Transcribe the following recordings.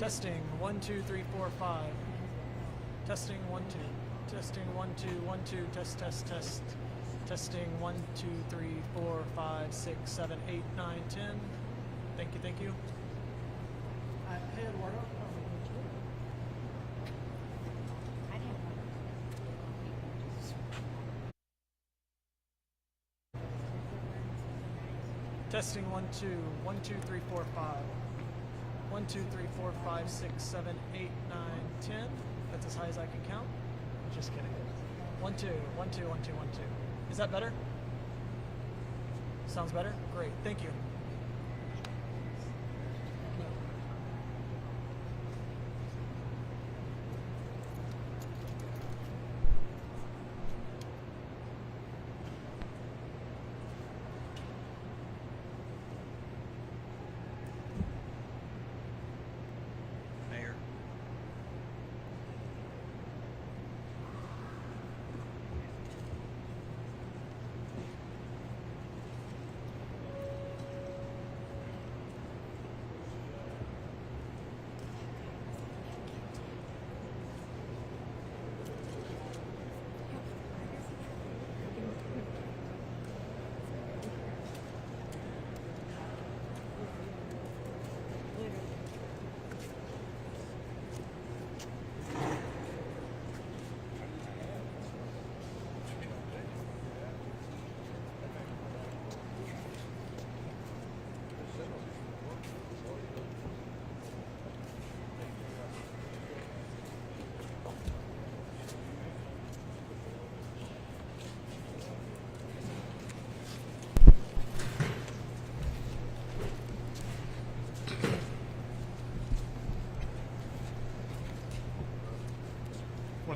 Testing 1 2 3 4 5. Testing 1 2. Testing 1 2 1 2. Test test test. Testing 1 2 3 4 5 6 7 8 9 10. Thank you, thank you. Hey Eduardo. Testing 1 2 1 2 3 4 5. 1 2 3 4 5 6 7 8 9 10. That's as high as I can count. Just kidding. 1 2 1 2 1 2 1 2. Is that better? Sounds better? Great. Thank you.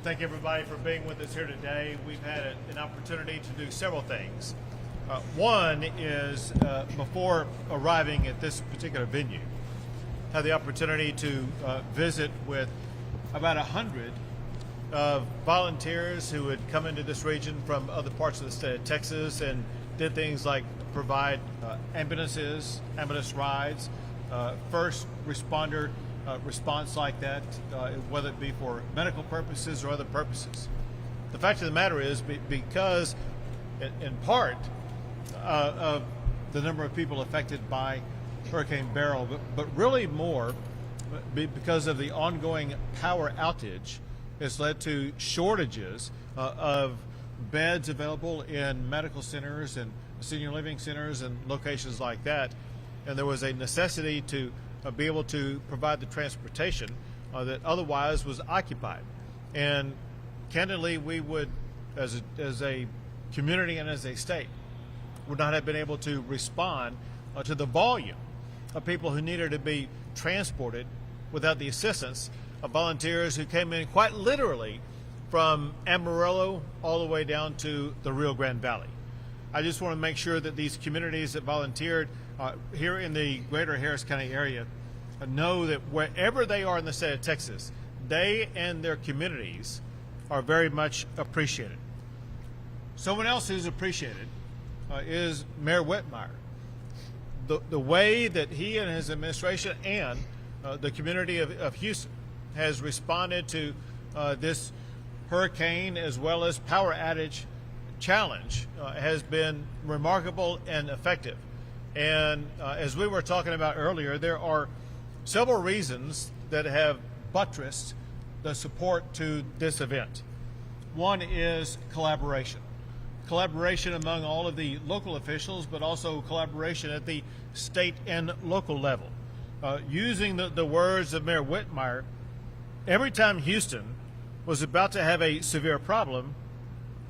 Thank everybody for being with us here today. We've had an opportunity to do several things. One is before arriving at this particular venue, had the opportunity to visit with about 100 of volunteers who had come into this region from other parts of the state of Texas and did things like provide ambulances, ambulance rides, first responder response like that, whether it be for medical purposes or other purposes. The fact of the matter is, because in part of the number of people affected by Hurricane Beryl, but really more because of the ongoing power outage, has led to shortages of beds available in medical centers and senior living centers and locations like that. And there was a necessity to be able to provide the transportation that otherwise was occupied. And candidly, we would, as a community and as a state, would not have been able to respond to the volume of people who needed to be transported without the assistance of volunteers who came in quite literally from Amarillo all the way down to the Rio Grande Valley. I just want to make sure that these communities that volunteered here in the greater Harris County area know that wherever they are in the state of Texas, they and their communities are very much appreciated. Someone else who's appreciated is Mayor Whitmire. The way that he and his administration and the community of Houston has responded to this hurricane as well as power outage challenge has been remarkable and effective. And as we were talking about earlier, there are several reasons that have buttressed the support to this event. One is collaboration. Collaboration among all of the local officials, but also collaboration at the state and local level. Using the words of Mayor Whitmire, every time Houston was about to have a severe problem,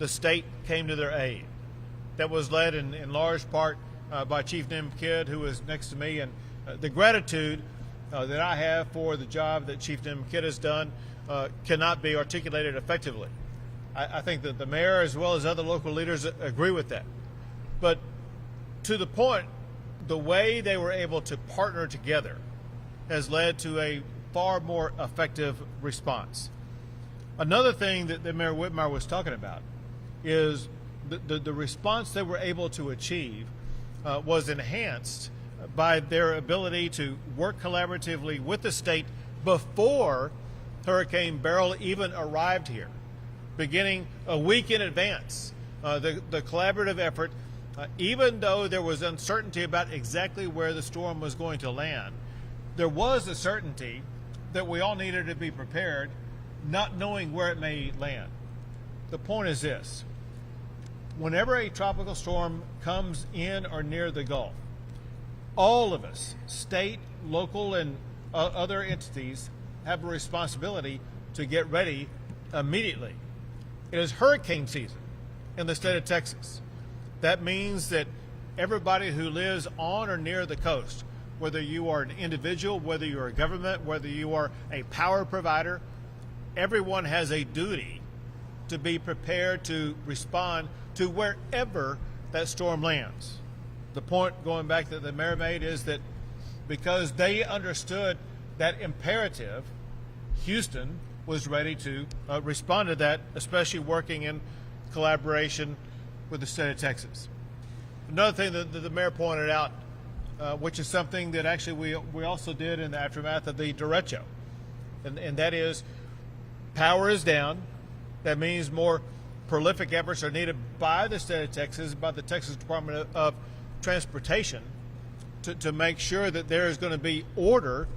the state came to their aid. That was led in large part by Chief Nim Kidd, who is next to me, and the gratitude that I have for the job that Chief Nim Kidd has done cannot be articulated effectively. I think that the mayor as well as other local leaders agree with that. But to the point, the way they were able to partner together has led to a far more effective response. Another thing that Mayor Whitmire was talking about is the response they were able to achieve was enhanced by their ability to work collaboratively with the state before Hurricane Beryl even arrived here, beginning a week in advance. The collaborative effort, even though there was uncertainty about exactly where the storm was going to land, there was a certainty that we all needed to be prepared, not knowing where it may land. The point is this: whenever a tropical storm comes in or near the Gulf, all of us, state, local, and other entities, have a responsibility to get ready immediately. It is hurricane season in the state of Texas. That means that everybody who lives on or near the coast, whether you are an individual, whether you're a government, whether you are a power provider, everyone has a duty to be prepared to respond to wherever that storm lands. The point, going back that the mayor made, is that because they understood that imperative, Houston was ready to respond to that, especially working in collaboration with the state of Texas. Another thing that the mayor pointed out, which is something that actually we also did in the aftermath of the derecho, and that is power is down. That means more prolific efforts are needed by the state of Texas, by the Texas Department of Transportation, to make sure that there is going to be order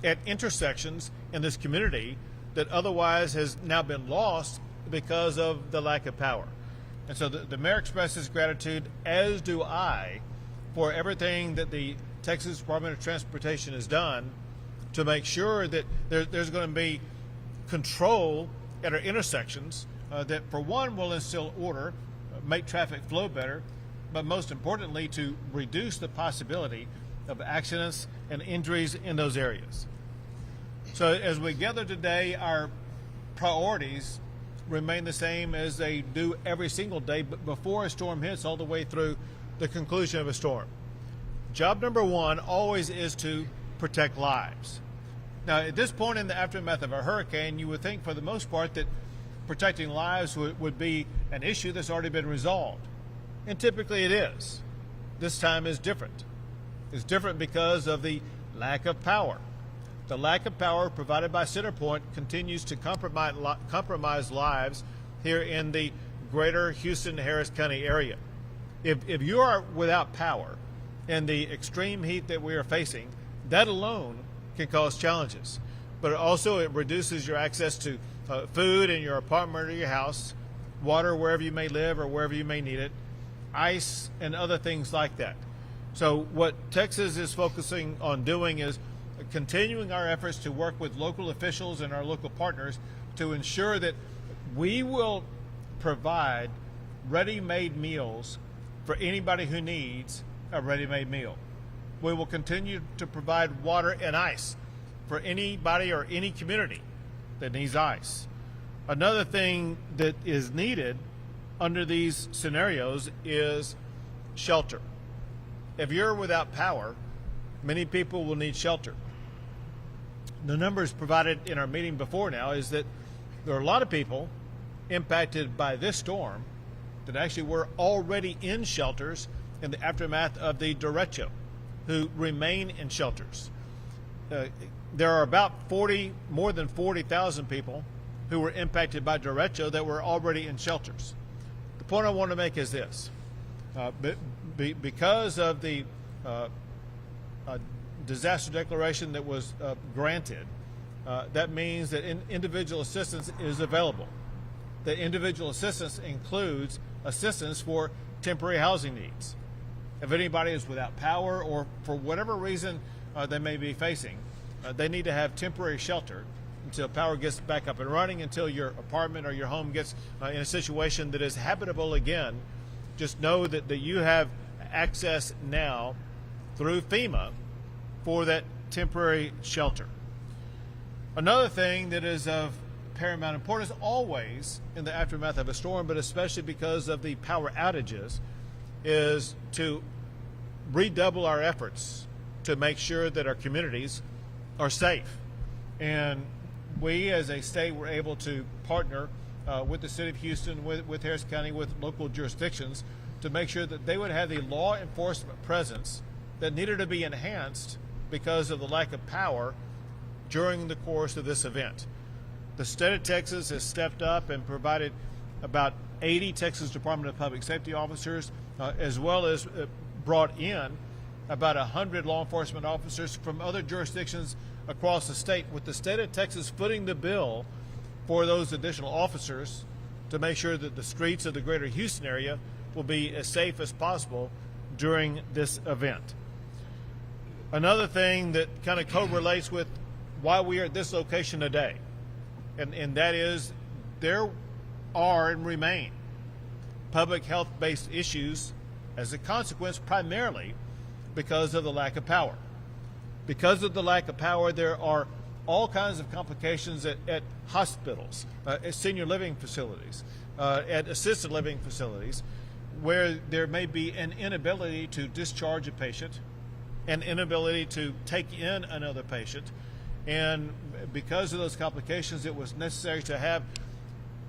at intersections in this community that otherwise has now been lost because of the lack of power. And so the mayor expresses gratitude, as do I, for everything that the Texas Department of Transportation has done to make sure that there's going to be control at our intersections that, for one, will instill order, make traffic flow better, but most importantly, to reduce the possibility of accidents and injuries in those areas. So as we gather today, our priorities remain the same as they do every single day, but before a storm hits, all the way through the conclusion of a storm. Job number one always is to protect lives. Now, at this point in the aftermath of a hurricane, you would think for the most part that protecting lives would be an issue that's already been resolved. And typically it is. This time is different. It's different because of the lack of power. The lack of power provided by CenterPoint continues to compromise lives here in the greater Houston-Harris County area. If you are without power in the extreme heat that we are facing, that alone can cause challenges. But also it reduces your access to food in your apartment or your house, water wherever you may live or wherever you may need it, ice and other things like that. So what Texas is focusing on doing is continuing our efforts to work with local officials and our local partners to ensure that we will provide ready-made meals for anybody who needs a ready-made meal. We will continue to provide water and ice for anybody or any community that needs ice. Another thing that is needed under these scenarios is shelter. If you're without power, many people will need shelter. The numbers provided in our meeting before now is that there are a lot of people impacted by this storm that actually were already in shelters in the aftermath of the derecho, who remain in shelters. There are about more than 40,000 people who were impacted by derecho that were already in shelters. The point I want to make is this. Because of the disaster declaration that was granted, that means that individual assistance is available. The individual assistance includes assistance for temporary housing needs. If anybody is without power or for whatever reason they may be facing, they need to have temporary shelter until power gets back up and running, until your apartment or your home gets in a situation that is habitable again. Just know that you have access now through FEMA for that temporary shelter. Another thing that is of paramount importance always in the aftermath of a storm, but especially because of the power outages, is to redouble our efforts to make sure that our communities are safe. And we as a state were able to partner with the city of Houston, with Harris County, with local jurisdictions to make sure that they would have the law enforcement presence that needed to be enhanced because of the lack of power during the course of this event. The state of Texas has stepped up and provided about 80 Texas Department of Public Safety officers, as well as brought in about 100 law enforcement officers from other jurisdictions across the state, with the state of Texas footing the bill for those additional officers to make sure that the streets of the greater Houston area will be as safe as possible during this event. Another thing that kind of correlates with why we are at this location today, and that is there are and remain public health-based issues as a consequence primarily because of the lack of power. Because of the lack of power, there are all kinds of complications at hospitals, at senior living facilities, at assisted living facilities, where there may be an inability to discharge a patient, an inability to take in another patient. And because of those complications, it was necessary to have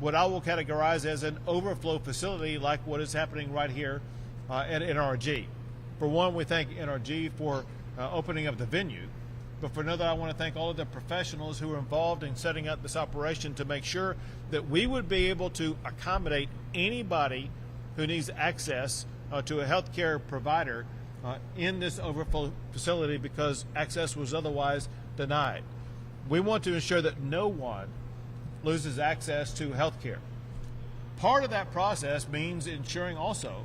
what I will categorize as an overflow facility like what is happening right here at NRG. For one, we thank NRG for opening up the venue. But for another, I want to thank all of the professionals who were involved in setting up this operation to make sure that we would be able to accommodate anybody who needs access to a healthcare provider in this overflow facility because access was otherwise denied. We want to ensure that no one loses access to healthcare. Part of that process means ensuring also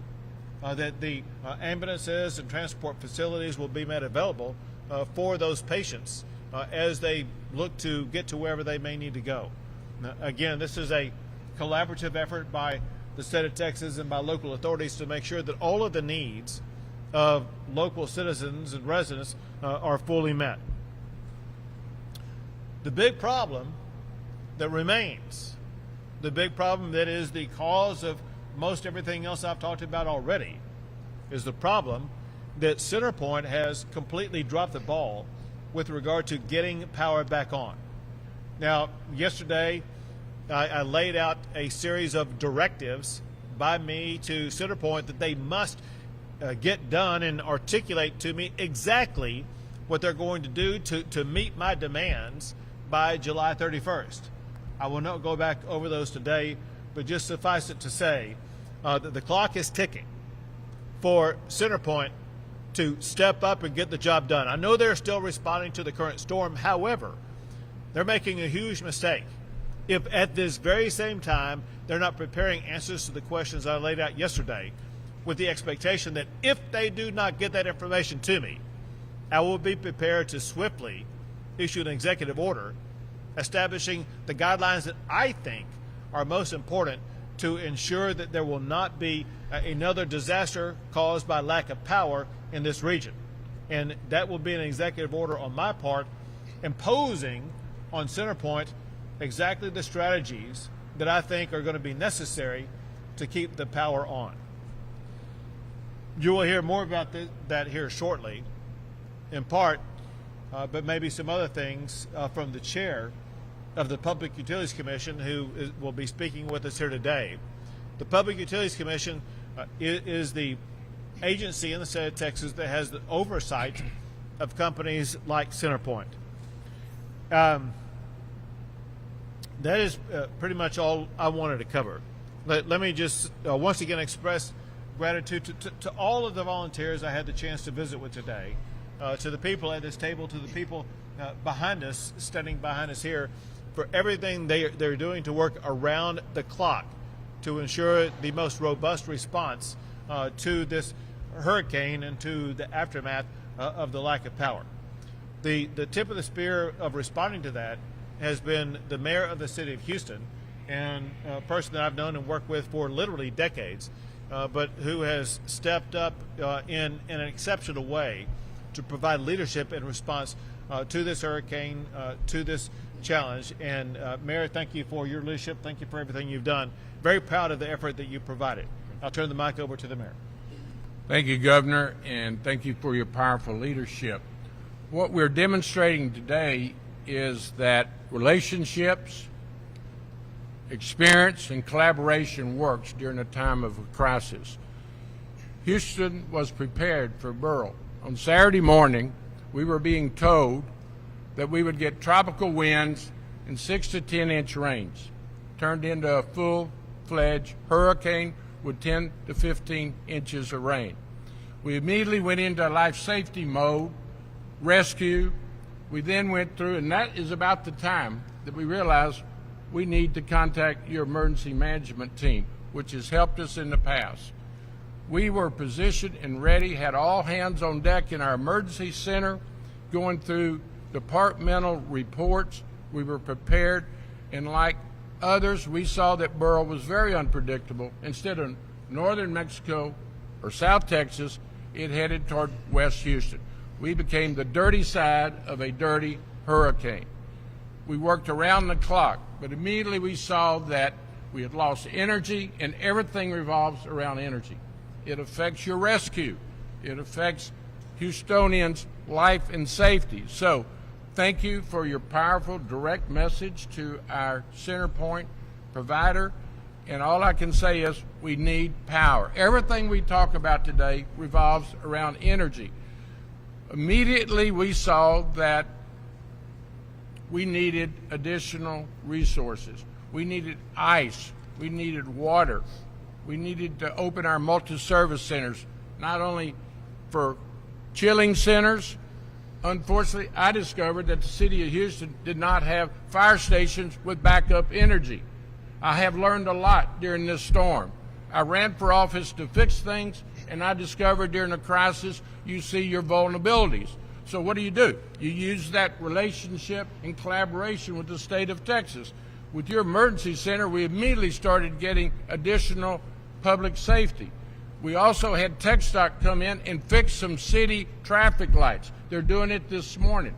that the ambulances and transport facilities will be made available for those patients as they look to get to wherever they may need to go. Now, again, this is a collaborative effort by the state of Texas and by local authorities to make sure that all of the needs of local citizens and residents are fully met. The big problem that remains, the big problem that is the cause of most everything else I've talked about already, is the problem that CenterPoint has completely dropped the ball with regard to getting power back on. Now, yesterday, I laid out a series of directives by me to CenterPoint that they must get done and articulate to me exactly what they're going to do to meet my demands by July 31st. I will not go back over those today, but just suffice it to say that the clock is ticking for CenterPoint to step up and get the job done. I know they're still responding to the current storm. However, they're making a huge mistake if at this very same time they're not preparing answers to the questions I laid out yesterday, with the expectation that if they do not get that information to me, I will be prepared to swiftly issue an executive order establishing the guidelines that I think are most important to ensure that there will not be another disaster caused by lack of power in this region. And that will be an executive order on my part imposing on CenterPoint exactly the strategies that I think are going to be necessary to keep the power on. You will hear more about that here shortly, in part, but maybe some other things from the chair of the Public Utilities Commission, who will be speaking with us here today. The Public Utilities Commission is the agency in the state of Texas that has the oversight of companies like CenterPoint. That is pretty much all I wanted to cover. Let me just once again express gratitude to all of the volunteers I had the chance to visit with today, to the people at this table, to the people behind us, standing behind us here, for everything they're doing to work around the clock to ensure the most robust response to this hurricane and to the aftermath of the lack of power. The tip of the spear of responding to that has been the mayor of the city of Houston, and a person that I've known and worked with for literally decades, but who has stepped up in an exceptional way to provide leadership in response to this hurricane, to this challenge. And Mayor, thank you for your leadership. Thank you for everything you've done. Very proud of the effort that you provided. I'll turn the mic over to the mayor. Thank you, Governor, and thank you for your powerful leadership. What we're demonstrating today is that relationships, experience, and collaboration works during a time of a crisis. Houston was prepared for Beryl. On Saturday morning, we were being told that we would get tropical winds and 6 to 10 inch rains. Turned into a full-fledged hurricane with 10 to 15 inches of rain. We immediately went into life safety mode, rescue. We then went through, and that is about the time that we realized we need to contact your emergency management team, which has helped us in the past. We were positioned and ready, had all hands on deck in our emergency center, going through departmental reports. We were prepared, and like others, we saw that Beryl was very unpredictable. Instead of northern Mexico or South Texas, it headed toward West Houston. We became the dirty side of a dirty hurricane. We worked around the clock, but immediately we saw that we had lost energy, and everything revolves around energy. It affects your rescue. It affects Houstonians' life and safety. So thank you for your powerful, direct message to our CenterPoint provider. And all I can say is we need power. Everything we talk about today revolves around energy. Immediately we saw that we needed additional resources. We needed ice. We needed water. We needed to open our multi-service centers, not only for chilling centers. Unfortunately, I discovered that the city of Houston did not have fire stations with backup energy. I have learned a lot during this storm. I ran for office to fix things, and I discovered during a crisis you see your vulnerabilities. So what do? You use that relationship and collaboration with the state of Texas. With your emergency center, we immediately started getting additional public safety. We also had TxDOT come in and fix some city traffic lights. They're doing it this morning.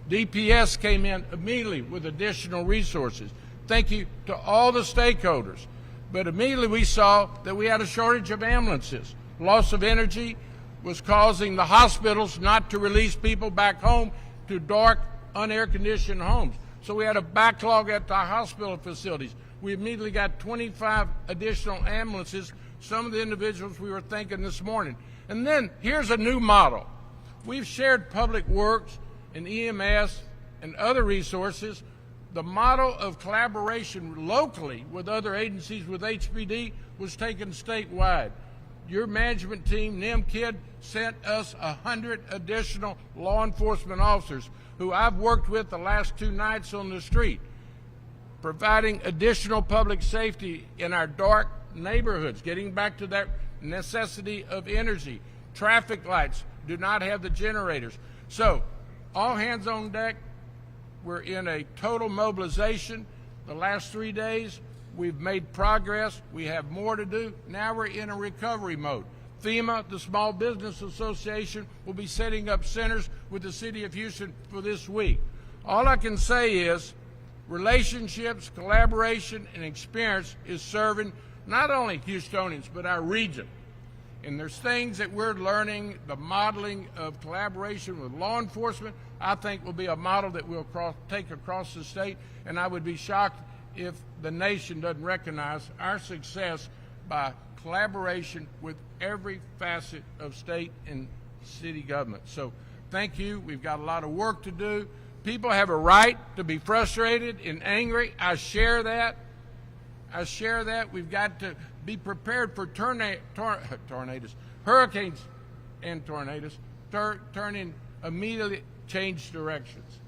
DPS came in immediately with additional resources. Thank you to all the stakeholders. But immediately we saw that we had a shortage of ambulances. Loss of energy was causing the hospitals not to release people back home to dark, unair-conditioned homes. So we had a backlog at the hospital facilities. We immediately got 25 additional ambulances, some of the individuals we were thinking this morning. And then here's a new model. We've shared public works and EMS and other resources. The model of collaboration locally with other agencies with HPD was taken statewide. Your management team, NIMKID, sent us 100 additional law enforcement officers who I've worked with the last 2 nights on the street, providing additional public safety in our dark neighborhoods, getting back to that necessity of energy. Traffic lights do not have the generators. So all hands on deck. We're in a total mobilization. The last 3 days, we've made progress. We have more to do. Now we're in a recovery mode. FEMA, the Small Business Association, will be setting up centers with the city of Houston for this week. All I can say is relationships, collaboration, and experience is serving not only Houstonians, but our region. And there's things that we're learning, the modeling of collaboration with law enforcement, I think will be a model that we'll take across the state, and I would be shocked if the nation doesn't recognize our success by collaboration with every facet of state and city government. So thank you. We've got a lot of work to do. People have a right to be frustrated and angry. I share that. We've got to be prepared for tornadoes, hurricanes and tornadoes, turning immediately change directions.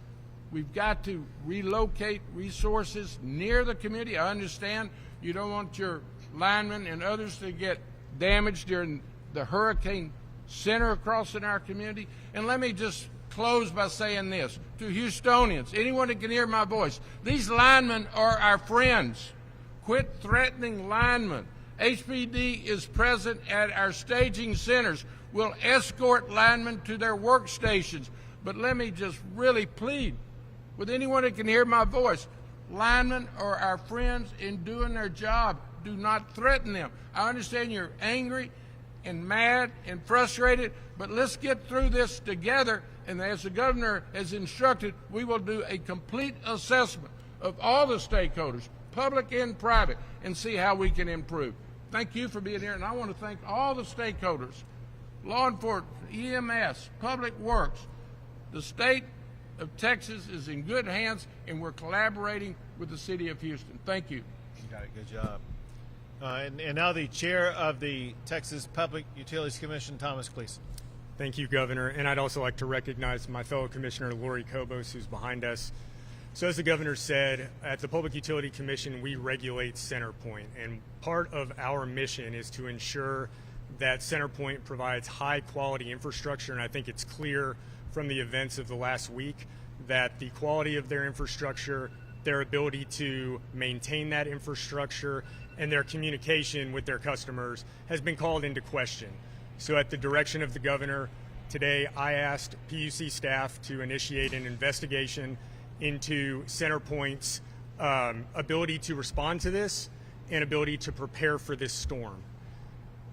We've got to relocate resources near the community. I understand you don't want your linemen and others to get damaged during the hurricane center across in our community. And let me just close by saying this to Houstonians, anyone that can hear my voice, these linemen are our friends. Quit threatening linemen. HPD is present at our staging centers. We'll escort linemen to their workstations. But let me just really plead with anyone that can hear my voice. Linemen are our friends in doing their job. Do not threaten them. I understand you're angry and mad and frustrated, but let's get through this together. And as the governor has instructed, we will do a complete assessment of all the stakeholders, public and private, and see how we can improve. Thank you for being here, and I want to thank all the stakeholders, law enforcement, EMS, public works, the state of Texas is in good hands, and we're collaborating with the city of Houston. Thank you. You got it. Good job. And now the chair of the Texas Public Utilities Commission, Thomas Gleason. Thank you, Governor. And I'd also like to recognize my fellow Commissioner, Lori Kobos, who's behind us. So as the Governor said, at the Public Utility Commission, we regulate CenterPoint. And part of our mission is to ensure that CenterPoint provides high-quality infrastructure. And I think it's clear from the events of the last week that the quality of their infrastructure, their ability to maintain that infrastructure, and their communication with their customers has been called into question. So at the direction of the Governor, today I asked PUC staff to initiate an investigation into CenterPoint's ability to respond to this and ability to prepare for this storm.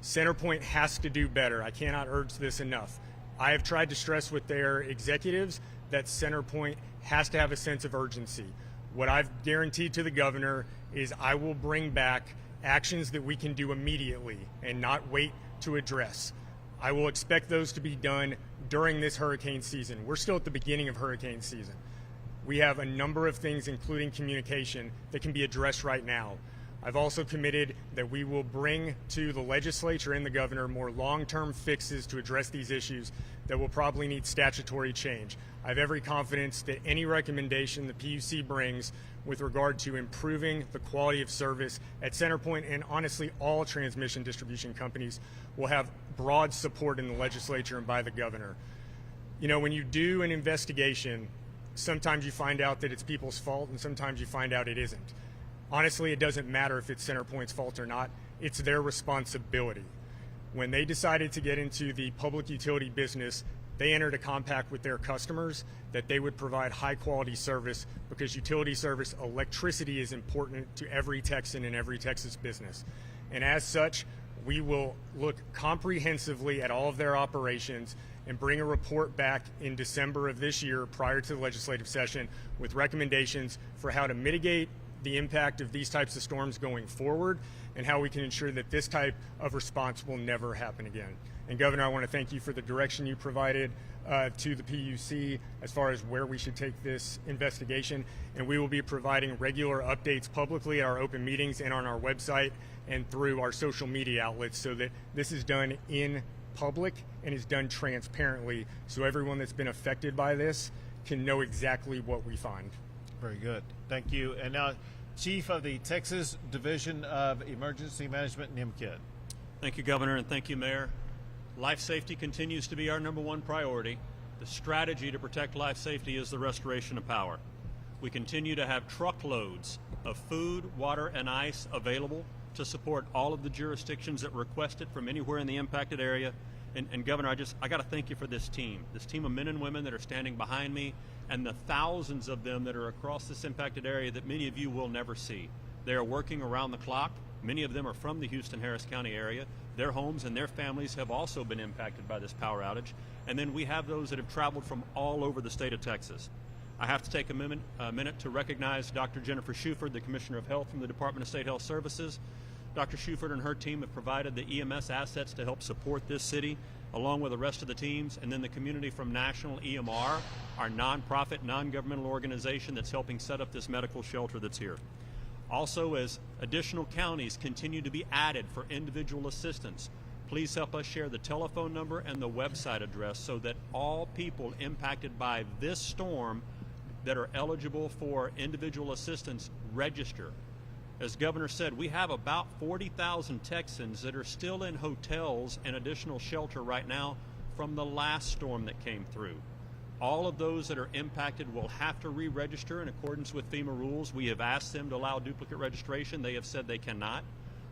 CenterPoint has to do better. I cannot urge this enough. I have tried to stress with their executives that CenterPoint has to have a sense of urgency. What I've guaranteed to the Governor is I will bring back actions that we can do immediately and not wait to address. I will expect those to be done during this hurricane season. We're still at the beginning of hurricane season. We have a number of things, including communication, that can be addressed right now. I've also committed that we will bring to the legislature and the Governor more long-term fixes to address these issues that will probably need statutory change. I have every confidence that any recommendation the PUC brings with regard to improving the quality of service at CenterPoint and honestly all transmission distribution companies will have broad support in the legislature and by the Governor. You know, when you do an investigation, sometimes you find out that it's people's fault and sometimes you find out it isn't. Honestly, it doesn't matter if it's CenterPoint's fault or not. It's their responsibility. When they decided to get into the public utility business, they entered a compact with their customers that they would provide high-quality service because utility service, electricity is important to every Texan and every Texas business. And as such, we will look comprehensively at all of their operations and bring a report back in December of this year prior to the legislative session with recommendations for how to mitigate the impact of these types of storms going forward and how we can ensure that this type of response will never happen again. And Governor, I want to thank you for the direction you provided to the PUC as far as where we should take this investigation. And we will be providing regular updates publicly at our open meetings and on our website and through our social media outlets so that this is done in public and is done transparently so everyone that's been affected by this can know exactly what we find. Very good. Thank you. And now, Chief of the Texas Division of Emergency Management, NIMKID. Thank you, Governor, and thank you, Mayor. Life safety continues to be our #1 priority. The strategy to protect life safety is the restoration of power. We continue to have truckloads of food, water, and ice available to support all of the jurisdictions that request it from anywhere in the impacted area. And Governor, I got to thank you for this team of men and women that are standing behind me, and the thousands of them that are across this impacted area that many of you will never see. They are working around the clock. Many of them are from the Houston-Harris County area. Their homes and their families have also been impacted by this power outage. And then we have those that have traveled from all over the state of Texas. I have to take a minute to recognize Dr. Jennifer Shuford, the Commissioner of Health from the Department of State Health Services. Dr. Shuford and her team have provided the EMS assets to help support this city, along with the rest of the teams, and then the community from National EMR, our nonprofit, non-governmental organization that's helping set up this medical shelter that's here. Also, as additional counties continue to be added for individual assistance, please help us share the telephone number and the website address so that all people impacted by this storm that are eligible for individual assistance register. As Governor said, we have about 40,000 Texans that are still in hotels and additional shelter right now from the last storm that came through. All of those that are impacted will have to re-register in accordance with FEMA rules. We have asked them to allow duplicate registration. They have said they cannot.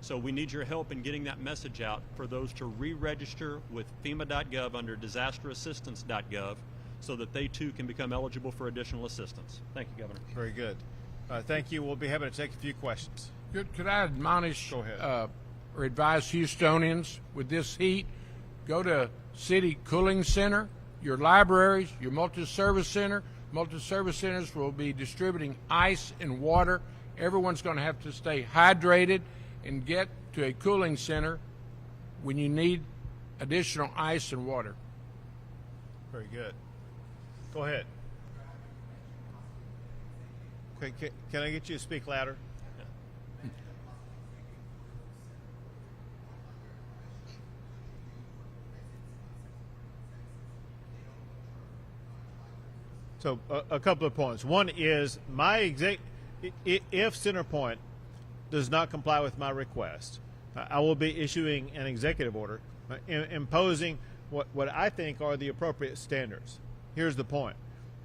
So we need your help in getting that message out for those to re-register with FEMA.gov under disasterassistance.gov so that they too can become eligible for additional assistance. Thank you, Governor. Very good. Thank you. We'll be happy to take a few questions. Could I admonish Go ahead. or advise Houstonians with this heat, go to City Cooling Center, your libraries, your multi-service center. Multi-service centers will be distributing ice and water. Everyone's going to have to stay hydrated and get to a cooling center when you need additional ice and water. Very good. Go ahead. Okay, can I get you to speak louder? So a couple of points. One is if CenterPoint does not comply with my request, I will be issuing an executive order imposing what I think are the appropriate standards. Here's the point.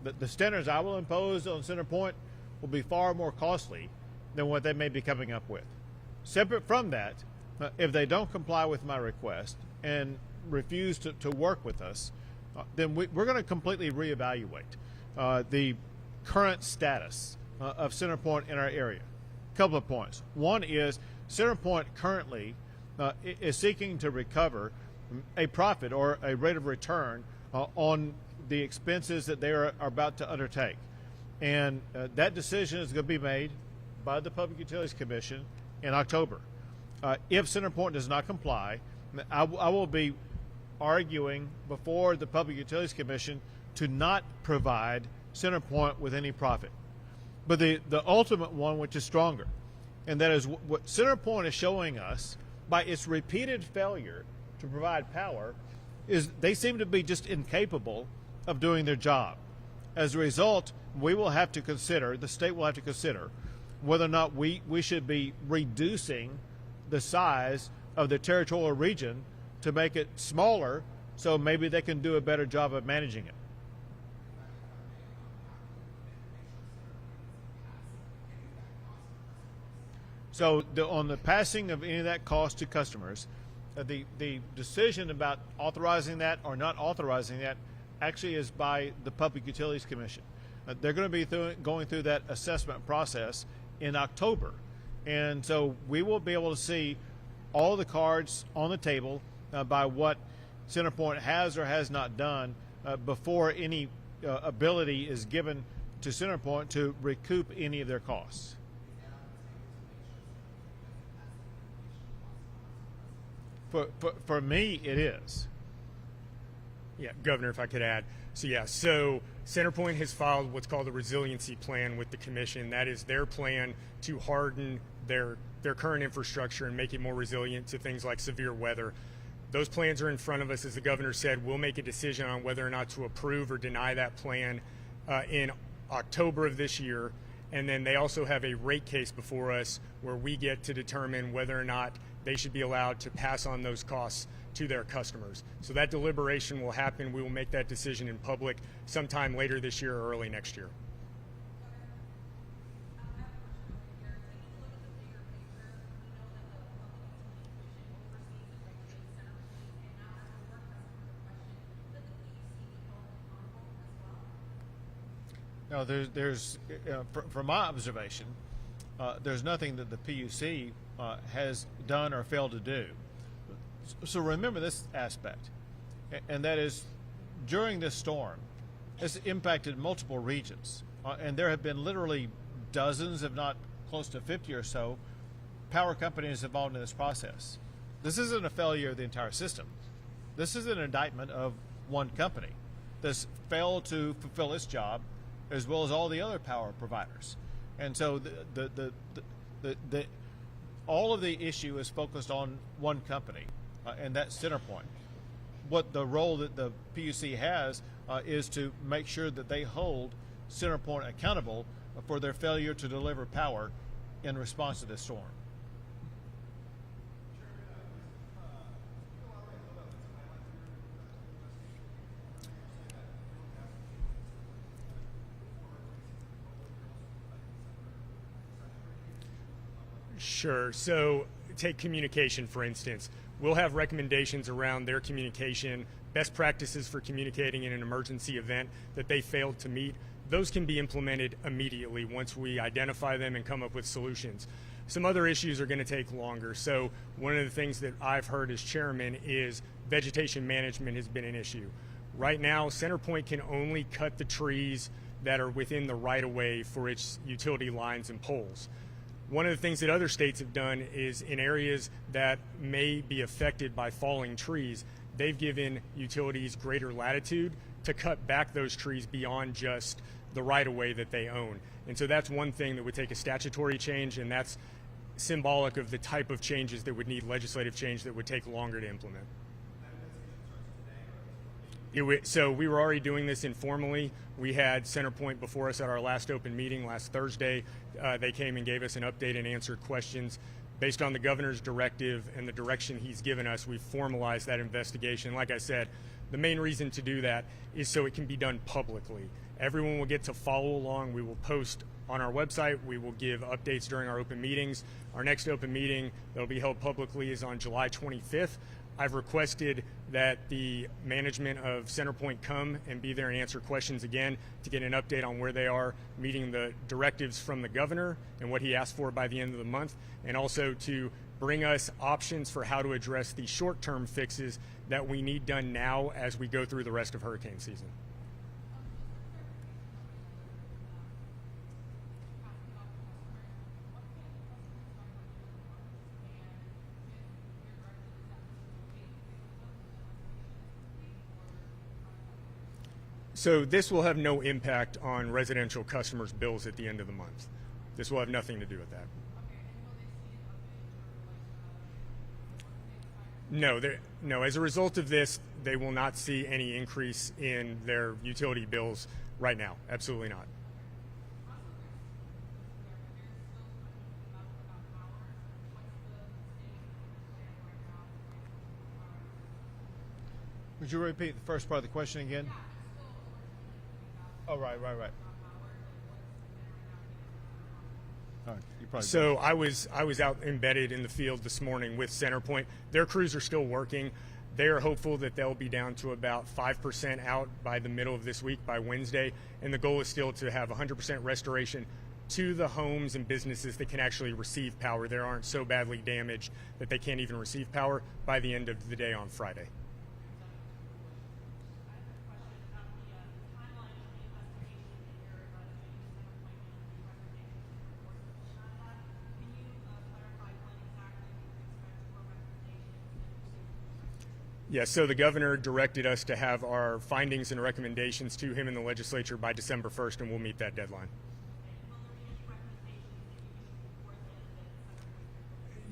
The standards I will impose on CenterPoint will be far more costly than what they may be coming up with. Separate from that, if they don't comply with my request and refuse to work with us, then we're going to completely reevaluate the current status of CenterPoint in our area. A couple of points. One is CenterPoint currently is seeking to recover a profit or a rate of return on the expenses that they are about to undertake. And that decision is going to be made by the Public Utilities Commission in October. If CenterPoint does not comply, I will be arguing before the Public Utilities Commission to not provide CenterPoint with any profit. But the ultimate one, which is stronger, and that is what CenterPoint is showing us by its repeated failure to provide power, is they seem to be just incapable of doing their job. As a result, we will have to consider, the state will have to consider, whether or not we should be reducing the size of the territorial region to make it smaller so maybe they can do a better job of managing it. So on the passing of any of that cost to customers, the decision about authorizing that or not authorizing that actually is by the Public Utilities Commission. They're going to be going through that assessment process in October. And so we will be able to see all the cards on the table by what CenterPoint has or has not done before any ability is given to CenterPoint to recoup any of their costs. For me, it is. Yeah, Governor, if I could add. So CenterPoint has filed what's called a resiliency plan with the commission. That is their plan to harden their current infrastructure and make it more resilient to things like severe weather. Those plans are in front of us. As the governor said, we'll make a decision on whether or not to approve or deny that plan in October of this year. And then they also have a rate case before us where we get to determine whether or not they should be allowed to pass on those costs to their customers. So that deliberation will happen. We will make that decision in public sometime later this year or early next year. No, there's from my observation, there's nothing that the PUC has done or failed to do. So remember this aspect, and that is during this storm, it's impacted multiple regions, and there have been literally dozens, if not close to 50 or so, power companies involved in this process. This isn't a failure of the entire system. This is an indictment of one company that's failed to fulfill its job, as well as all the other power providers. And so all of the issue is focused on one company, and that's CenterPoint. What the role that the PUC has is to make sure that they hold CenterPoint accountable for their failure to deliver power in response to this storm. Sure. So take communication, for instance. We'll have recommendations around their communication, best practices for communicating in an emergency event that they failed to meet. Those can be implemented immediately once we identify them and come up with solutions. Some other issues are going to take longer. So one of the things that I've heard as chairman is vegetation management has been an issue. Right now, CenterPoint can only cut the trees that are within the right-of-way for its utility lines and poles. One of the things that other states have done is in areas that may be affected by falling trees, they've given utilities greater latitude to cut back those trees beyond just the right-of-way that they own. And so that's one thing that would take a statutory change, and that's symbolic of the type of changes that would need legislative change that would take longer to implement. So we were already doing this informally. We had CenterPoint before us at our last open meeting last Thursday. They came and gave us an update and answered questions. Based on the governor's directive and the direction he's given us, we've formalized that investigation. Like I said, the main reason to do that is so it can be done publicly. Everyone will get to follow along. We will post on our website. We will give updates during our open meetings. Our next open meeting that will be held publicly is on July 25th. I've requested that the management of CenterPoint come and be there and answer questions again to get an update on where they are meeting the directives from the governor and what he asked for by the end of the month, and also to bring us options for how to address the short-term fixes that we need done now as we go through the rest of hurricane season. So this will have no impact on residential customers' bills at the end of the month. This will have nothing to do with that. No. As a result of this, they will not see any increase in their utility bills right now. Absolutely not. Would you repeat the first part of the question again? Oh, right. All right, you probably So I was out embedded in the field this morning with CenterPoint. Their crews are still working. They are hopeful that they'll be down to about 5% out by the middle of this week, by Wednesday, and the goal is still to have 100% restoration to the homes and businesses that can actually receive power. They aren't so badly damaged that they can't even receive power by the end of the day on Friday. Yeah, so the governor directed us to have our findings and recommendations to him in the legislature by December 1st, and we'll meet that deadline.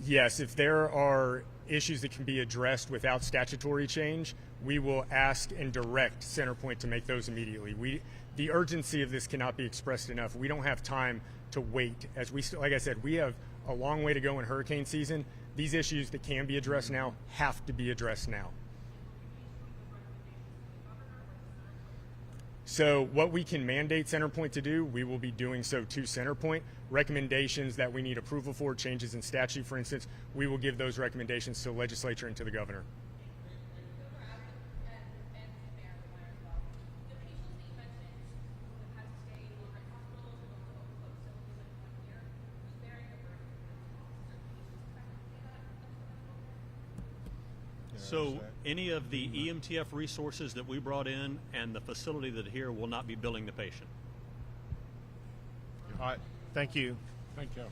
Yes, if there are issues that can be addressed without statutory change, we will ask and direct CenterPoint to make those immediately. The urgency of this cannot be expressed enough. We don't have time to wait. Like I said, we have a long way to go in hurricane season. These issues that can be addressed now have to be addressed now. So what we can mandate CenterPoint to do, we will be doing so to CenterPoint. Recommendations that we need approval for, changes in statute, for instance, we will give those recommendations to the legislature and to the governor. So any of the EMTF resources that we brought in and the facility that here will not be billing the patient. All right. Thank you. Thank you.